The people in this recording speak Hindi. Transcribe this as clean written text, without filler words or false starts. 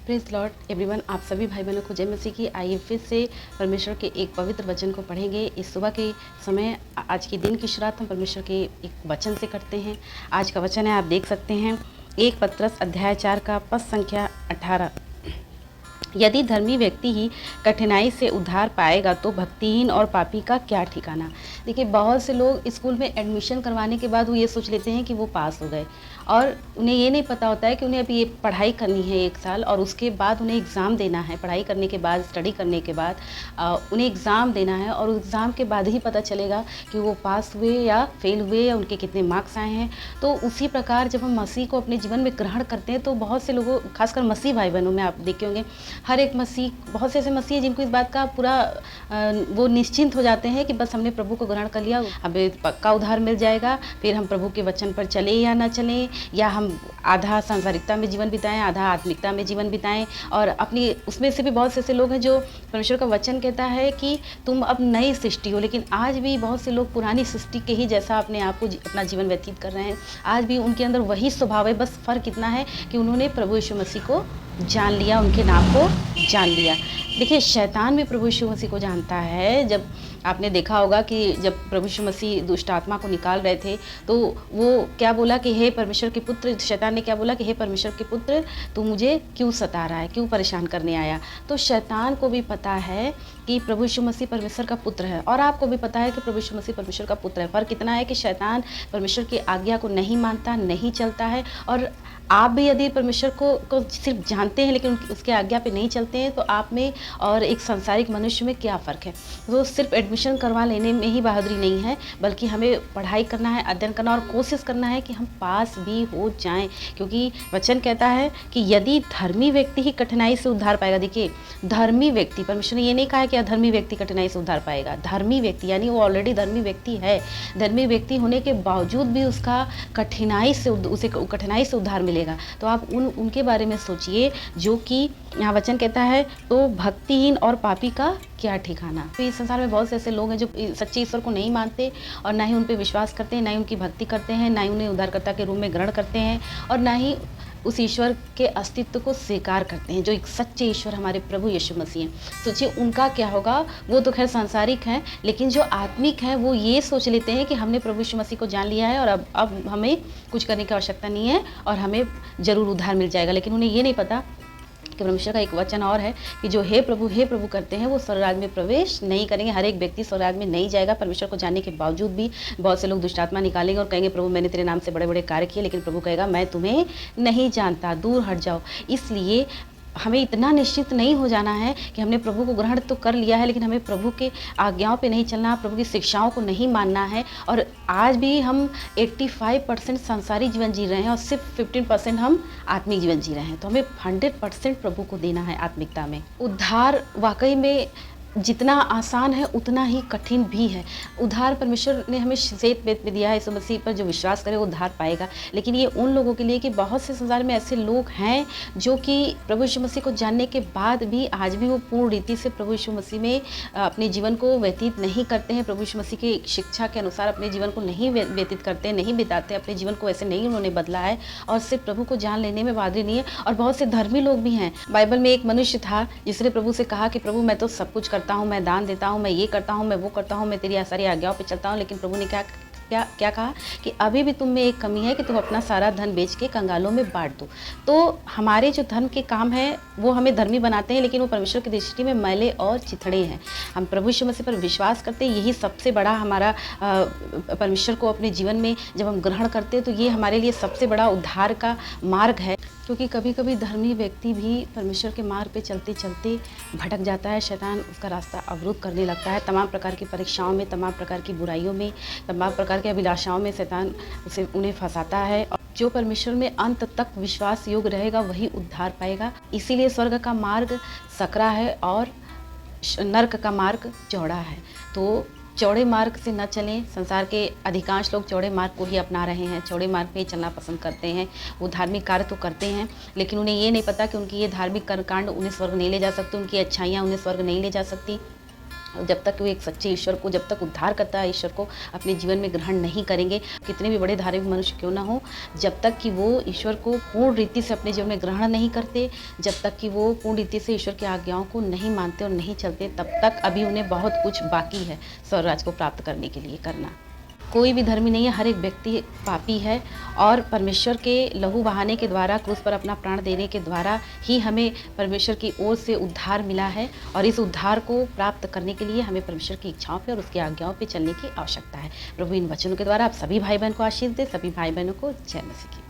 प्रेज लॉर्ड एवरीवन, आप सभी भाई बहनों को जय मसीह की। आइए फिर से परमेश्वर के एक पवित्र वचन को पढ़ेंगे। इस सुबह के समय आज के दिन की शुरुआत हम परमेश्वर के एक वचन से करते हैं। आज का वचन है, आप देख सकते हैं, 1 पतरस अध्याय 4 का पद संख्या 18। यदि धर्मी व्यक्ति ही कठिनाई से उद्धार पाएगा तो भक्तिहीन और पापी का क्या ठिकाना। देखिए, बहुत से लोग स्कूल में एडमिशन करवाने के बाद वो ये सोच लेते हैं कि वो पास हो गए, और उन्हें ये नहीं पता होता है कि उन्हें अभी ये पढ़ाई करनी है 1 साल, और उसके बाद उन्हें एग्ज़ाम देना है। पढ़ाई करने के बाद, स्टडी करने के बाद उन्हें एग्ज़ाम देना है, और एग्ज़ाम के बाद ही पता चलेगा कि वो पास हुए या फेल हुए या उनके कितने मार्क्स आए हैं। तो उसी प्रकार जब हम मसीह को अपने जीवन में ग्रहण करते हैं तो बहुत से लोगों, खासकर मसीह भाई बहनों में आप देखे होंगे, हर एक मसीह, बहुत से ऐसे मसीह हैं जिनको इस बात का पूरा वो निश्चिंत हो जाते हैं कि बस हमने प्रभु को ग्रहण कर लिया, हमें पक्का उद्धार मिल जाएगा। फिर हम प्रभु के वचन पर चले या ना चलें, या हम आधा सांसारिकता में जीवन बिताएं, आधा आत्मिकता में जीवन बिताएं। और अपनी उसमें से भी बहुत से ऐसे लोग हैं जो परमेश्वर का वचन कहता है कि तुम अब नई सृष्टि हो, लेकिन आज भी बहुत से लोग पुरानी सृष्टि के ही जैसा अपने आप को अपना जीवन व्यतीत कर रहे हैं। आज भी उनके अंदर वही स्वभाव है, बस फ़र्क इतना है कि उन्होंने प्रभु यीशु मसीह को जान लिया, उनके नाम को जान लिया। देखिए, शैतान भी प्रभु यीशु मसीह को जानता है। जब आपने देखा होगा कि जब प्रभु यीशु मसीह दुष्ट आत्मा को निकाल रहे थे तो वो क्या बोला कि हे परमेश्वर के पुत्र, शैतान ने क्या बोला कि हे परमेश्वर के पुत्र, तू मुझे क्यों सता रहा है, क्यों परेशान करने आया। तो शैतान को भी पता है कि प्रभु यीशु मसीह परमेश्वर का पुत्र है, और आपको भी पता है कि प्रभु यीशु मसीह परमेश्वर का पुत्र है। फ़र्क इतना है कि शैतान परमेश्वर की आज्ञा को नहीं मानता, नहीं चलता है, और आप भी यदि परमेश्वर को सिर्फ जानते हैं लेकिन उसके आज्ञा पे नहीं चलते हैं तो आप में और एक सांसारिक मनुष्य में क्या फ़र्क है। वो सिर्फ एडमिशन करवा लेने में ही बहादुरी नहीं है, बल्कि हमें पढ़ाई करना है, अध्ययन करना, और कोशिश करना है कि हम पास भी हो जाएं, क्योंकि वचन कहता है कि यदि धर्मी व्यक्ति ही कठिनाई से उद्धार पाएगा। देखिए, धर्मी व्यक्ति, परमेश्वर ने ये नहीं कहा है कि अधर्मी व्यक्ति कठिनाई से उद्धार पाएगा। धर्मी व्यक्ति यानी वो ऑलरेडी धर्मी व्यक्ति है। धर्मी व्यक्ति होने के बावजूद भी उसका कठिनाई से उद्धार मिलेगा। तो आप उनके बारे में सोचिए जो कि यहाँ वचन कहता है, तो भक्तिहीन और पापी का क्या ठिकाना। तो इस संसार में बहुत से ऐसे लोग हैं जो सच्चे ईश्वर को नहीं मानते, और ना ही उन पे विश्वास करते हैं, ना ही उनकी भक्ति करते हैं, ना ही उन्हें उद्धारकर्ता के रूप में ग्रहण करते हैं, और ना ही उस ईश्वर के अस्तित्व को स्वीकार करते हैं जो एक सच्चे ईश्वर हमारे प्रभु यीशु मसीह हैं। सोचिए उनका क्या होगा। वो तो खैर सांसारिक हैं, लेकिन जो आत्मिक हैं वो ये सोच लेते हैं कि हमने प्रभु यीशु मसीह को जान लिया है और अब हमें कुछ करने की आवश्यकता नहीं है और हमें ज़रूर उद्धार मिल जाएगा। लेकिन उन्हें ये नहीं पता कि परमेश्वर का एक वचन और है कि जो हे प्रभु करते हैं वो स्वर्ग राज्य में प्रवेश नहीं करेंगे। हर एक व्यक्ति स्वर्ग राज्य में नहीं जाएगा। परमेश्वर को जानने के बावजूद भी बहुत से लोग दुष्ट आत्मा निकालेंगे और कहेंगे प्रभु मैंने तेरे नाम से बड़े बड़े कार्य किए, लेकिन प्रभु कहेगा मैं तुम्हें नहीं जानता, दूर हट जाओ। इसलिए हमें इतना निश्चित नहीं हो जाना है कि हमने प्रभु को ग्रहण तो कर लिया है, लेकिन हमें प्रभु के आज्ञाओं पे नहीं चलना, प्रभु की शिक्षाओं को नहीं मानना है। और आज भी हम 85% सांसारिक जीवन जी रहे हैं और सिर्फ 15% हम आत्मिक जीवन जी रहे हैं। तो हमें 100% प्रभु को देना है आत्मिकता में। उद्धार वाकई में जितना आसान है उतना ही कठिन भी है। उद्धार परमेश्वर ने हमें श्वेत वेद में दिया है, यीशु मसीह पर जो विश्वास करे वो उद्धार पाएगा। लेकिन ये उन लोगों के लिए कि बहुत से संसार में ऐसे लोग हैं जो कि प्रभु यीशु मसीह को जानने के बाद भी आज भी वो पूर्ण रीति से प्रभु यीशु मसीह में अपने जीवन को व्यतीत नहीं करते हैं। प्रभु यीशु मसीह की शिक्षा के अनुसार अपने जीवन को नहीं व्यतीत करते, नहीं बिताते, अपने जीवन को ऐसे नहीं उन्होंने बदला है, और सिर्फ प्रभु को जान लेने में बहादुरी नहीं है। और बहुत से धर्मी लोग भी हैं। बाइबल में एक मनुष्य था जिसने प्रभु से कहा कि प्रभु मैं तो सब कुछ करता हूँ, मैं दान देता हूँ, मैं ये करता हूँ, मैं वो करता हूँ, मैं तेरी सारी आज्ञाओं पे चलता हूँ। लेकिन प्रभु ने क्या कहा कि अभी भी तुम में एक कमी है कि तुम अपना सारा धन बेच के कंगालों में बांट दो। तो हमारे जो धर्म के काम है वो हमें धर्मी बनाते हैं, लेकिन वो परमेश्वर की दृष्टि में मैले और चिथड़े हैं। हम प्रभु यीशु मसीह पर विश्वास करते हैं, यही सबसे बड़ा हमारा परमेश्वर को अपने जीवन में जब हम ग्रहण करते हैं तो ये हमारे लिए सबसे बड़ा उद्धार का मार्ग है। क्योंकि कभी कभी धर्मी व्यक्ति भी परमेश्वर के मार्ग पे चलते चलते भटक जाता है। शैतान उसका रास्ता अवरुद्ध करने लगता है। तमाम प्रकार की परीक्षाओं में, तमाम प्रकार की बुराइयों में, तमाम प्रकार के अभिलाषाओं में शैतान उन्हें फंसाता है। और जो परमेश्वर में अंत तक विश्वास योग्य रहेगा वही उद्धार पाएगा। इसीलिए स्वर्ग का मार्ग सकरा है और नर्क का मार्ग चौड़ा है। तो चौड़े मार्ग से न चलें। संसार के अधिकांश लोग चौड़े मार्ग को ही अपना रहे हैं, चौड़े मार्ग पे ही चलना पसंद करते हैं। वो धार्मिक कार्य तो करते हैं, लेकिन उन्हें ये नहीं पता कि उनकी ये धार्मिक कर्मकांड उन्हें स्वर्ग नहीं ले जा सकते, उनकी अच्छाइयाँ उन्हें स्वर्ग नहीं ले जा सकती। जब तक वो एक सच्चे ईश्वर को, जब तक उद्धारकर्ता ईश्वर को अपने जीवन में ग्रहण नहीं करेंगे, कितने भी बड़े धार्मिक मनुष्य क्यों ना हो, जब तक कि वो ईश्वर को पूर्ण रीति से अपने जीवन में ग्रहण नहीं करते, जब तक कि वो पूर्ण रीति से ईश्वर की आज्ञाओं को नहीं मानते और नहीं चलते, तब तक अभी उन्हें बहुत कुछ बाकी है स्वर्ग राज्य को प्राप्त करने के लिए करना। कोई भी धर्मी नहीं है, हर एक व्यक्ति पापी है और परमेश्वर के लहू बहाने के द्वारा, क्रूस पर अपना प्राण देने के द्वारा ही हमें परमेश्वर की ओर से उद्धार मिला है और इस उद्धार को प्राप्त करने के लिए हमें परमेश्वर की इच्छाओं पे और उसकी आज्ञाओं पे चलने की आवश्यकता है। प्रभु इन वचनों के द्वारा आप सभी भाई बहन को आशीष दे। सभी भाई बहनों को जय मसीह की।